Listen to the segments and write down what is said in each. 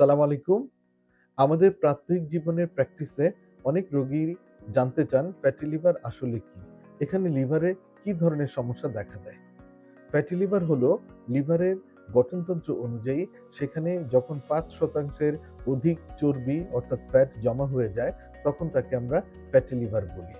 আসসালামু আলাইকুম। আমাদের প্রাত্যহিক জীবনের প্র্যাকটিসে অনেক রোগী জানতে চান ফ্যাটি লিভার আসলে কি? এখানে লিভারে কি ধরনের সমস্যা দেখা দেয়? ফ্যাটি লিভার হলো লিভারের গঠনতন্ত্র অনুযায়ী সেখানে যখন ৫% এর অধিক চর্বি অর্থাৎ ফ্যাট জমা হয়ে যায় তখন তাকে আমরা ফ্যাটি লিভার বলি।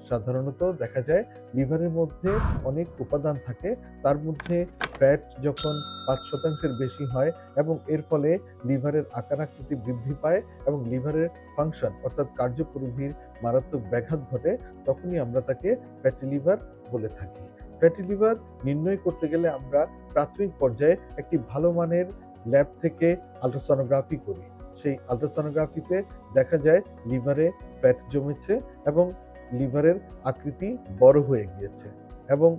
সাধারণত দেখা যায় লিভারের মধ্যে অনেক উপাদান থাকে। তার মধ্যে ফ্যাট যখন ৫% এর বেশি হয় এবং এর ফলে লিভারের আকার আকৃতি বৃদ্ধি পায় এবং লিভারের ফাংশন অর্থাৎ কার্যপরিধির মারাত্মক ব্যাঘাত ঘটে, তখনই আমরা তাকে ফ্যাটি লিভার বলে থাকি। ফ্যাটি লিভার নির্ণয় করতে গেলে আমরা প্রাথমিক পর্যায়ে একটি ভালো মানের ল্যাব থেকে আল্ট্রাসনোগ্রাফি করি। সেই আল্ট্রাসনোগ্রাফিতে দেখা যায় লিভারে ফ্যাট জমেছে এবং লিভারের আকৃতি বড় হয়ে গিয়েছে এবং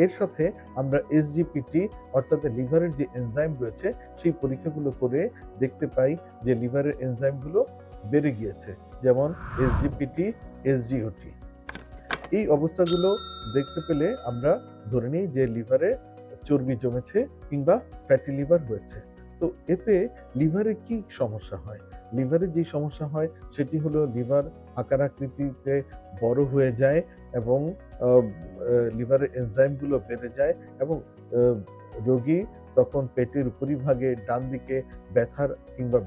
এর সাথে আমরা এসজিপিটি অর্থাৎ লিভারের যে এনজাইম রয়েছে সেই পরীক্ষাগুলো করে দেখতে পাই যে লিভারের এনজাইমগুলো বেড়ে গিয়েছে, যেমন এসজিপিটি, এসজিওটি। এই অবস্থাগুলো দেখতে পেলে আমরা ধরে নিই যে লিভারে চর্বি জমেছে কিংবা ফ্যাটি লিভার হয়েছে। তো এতে লিভারে কি সমস্যা হয়? লিভারে যে সমস্যা হয় সেটি হলো লিভার আকার আকৃতিতে বড় হয়ে যায় এবং আ আ লিভারের এনজাইমগুলো বেড়ে যায় এবং আ রোগী তখন পেটের উপরিভাগে ডান দিকে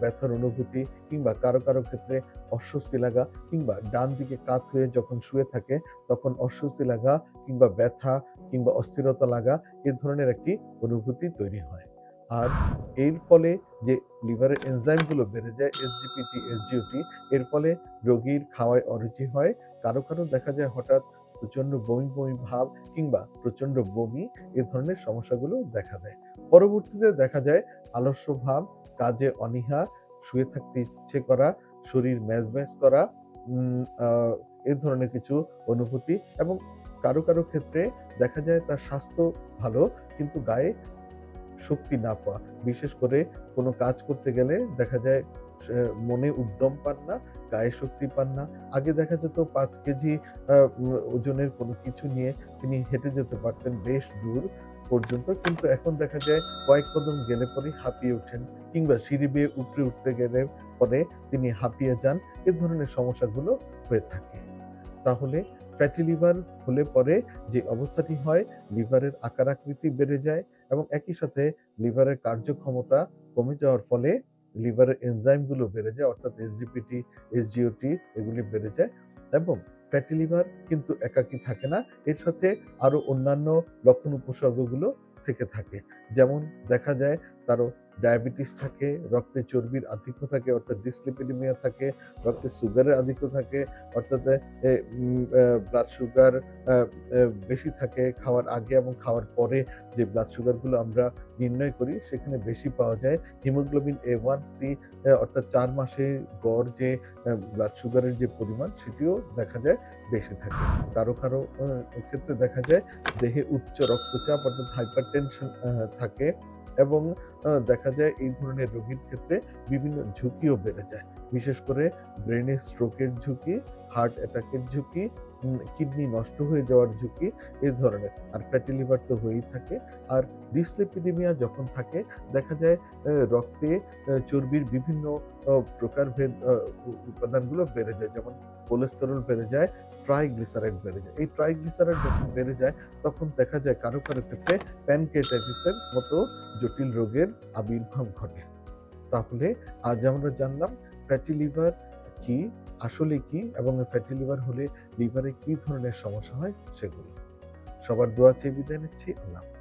ব্যথার অনুভূতি কিংবা কারো ক্ষেত্রে অস্বস্তি লাগা কিংবা ডান দিকে কাত হয়ে যখন শুয়ে থাকে তখন অস্বস্তি লাগা কিংবা ব্যথা কিংবা অস্থিরতা লাগা এ ধরনের একটি অনুভূতি তৈরি হয়। আর এর ফলে যে লিভারের এনজাইমগুলো বেড়ে যায় এসজিপিটি, এসজিওটি, এর ফলে রোগীর খাওয়ায় অরুচি হয়। কারো দেখা যায় হঠাৎ প্রচন্ড বমি ভাব কিংবা প্রচন্ড বমি এ ধরনের সমস্যাগুলো দেখা দেয়। পরবর্তীতে দেখা যায় আলস্য ভাব, কাজে অনীহা, শুয়ে থাকতে ইচ্ছে করা, শরীর ম্যাজম্যাজ করা, উম আ এ ধরনের কিছু অনুভূতি এবং কারো ক্ষেত্রে দেখা যায় তার স্বাস্থ্য ভালো কিন্তু গায়ে শক্তি না পাওয়া। বিশেষ করে কোনো কাজ করতে গেলে দেখা যায় সে মনে উদ্যম পান না, গায়ে শক্তি পান না। আগে দেখা যেত ৫ কেজি আ ওজনের কোনো কিছু নিয়ে তিনি হেঁটে যেতে পারতেন বেশ দূর পর্যন্ত। কিন্তু এখন দেখা যায় কয়েক কদম গেলে পরেই হাঁপিয়ে ওঠেন কিংবা সিঁড়ি বেয়ে উপরে উঠতে গেলে পরে তিনি হাঁপিয়ে যান। এ ধরনের সমস্যাগুলো হয়ে থাকে। তাহলে ফ্যাটি লিভার হলে পরে যে অবস্থাটি হয় লিভারের আকার আকৃতি বেড়ে যায় এবং একই সাথে লিভারের কার্যক্ষমতা কমে যাওয়ার ফলে লিভারের এনজাইমগুলো বেড়ে যায় অর্থাৎ এসজিপিটি, এসজিওটি এগুলি বেড়ে যায় এবং ফ্যাটি লিভার কিন্তু একাকী থাকে না। এর সাথে আরো অন্যান্য লক্ষণ উপসর্গগুলো থেকে থাকে। যেমন দেখা যায় কারো ডায়াবেটিস থাকে, রক্তে চর্বির আধিক্য থাকে অর্থাৎ ডিসলিপিডিমিয়া থাকে, রক্তে সুগারের আধিক্য থাকে অর্থাৎ এ উম আ ব্লাড সুগার আ এ বেশি থাকে খাওয়ার আগে এবং খাওয়ার পরে যে ব্লাড সুগার গুলো আমরা নির্ণয় করি সেখানে বেশি পাওয়া যায়। হিমোগ্লোবিন A1C অর্থাৎ ৪ মাসে গড় যে ব্লাড সুগারের যে পরিমাণ সেটিও দেখা যায় বেশি থাকে। কারো ক্ষেত্রে দেখা যায় দেহে উচ্চ রক্তচাপ অর্থাৎ হাইপারটেনশন থাকে এবং দেখা যায় এই ধরনের রোগীর ক্ষেত্রে বিভিন্ন ঝুঁকিও বেড়ে যায়। বিশেষ করে ব্রেইনে স্ট্রোকের ঝুঁকি, হার্ট অ্যাটাকের ঝুঁকি, কিডনি নষ্ট হয়ে যাওয়ার ঝুঁকি এ ধরনের। আর ফ্যাটি লিভার তো হয়েই থাকে। আর ডিসলিপিডিমিয়া যখন থাকে দেখা যায় রক্তে চর্বির বিভিন্ন প্রকারভেদ উপাদানগুলো বেড়ে যায়। যেমন কোলেস্টেরল বেড়ে যায়, ট্রাইগ্লিসারাইড বেড়ে যায়। এই ট্রাইগ্লিসারাইড যখন বেড়ে যায় তখন দেখা যায় কারো ক্ষেত্রে প্যানক্রিয়াটাইটিসের মতো জটিল রোগের আবির্ভাব ঘটে। তাহলে আজ আমরা জানলাম ফ্যাটি লিভার কি, আসলে কি এবং ফ্যাটি লিভার হলে লিভারে কি ধরনের সমস্যা হয় সেগুলো। সবার দোয়া চেয়ে বিদায় নিচ্ছি। আল্লাহ হাফেজ।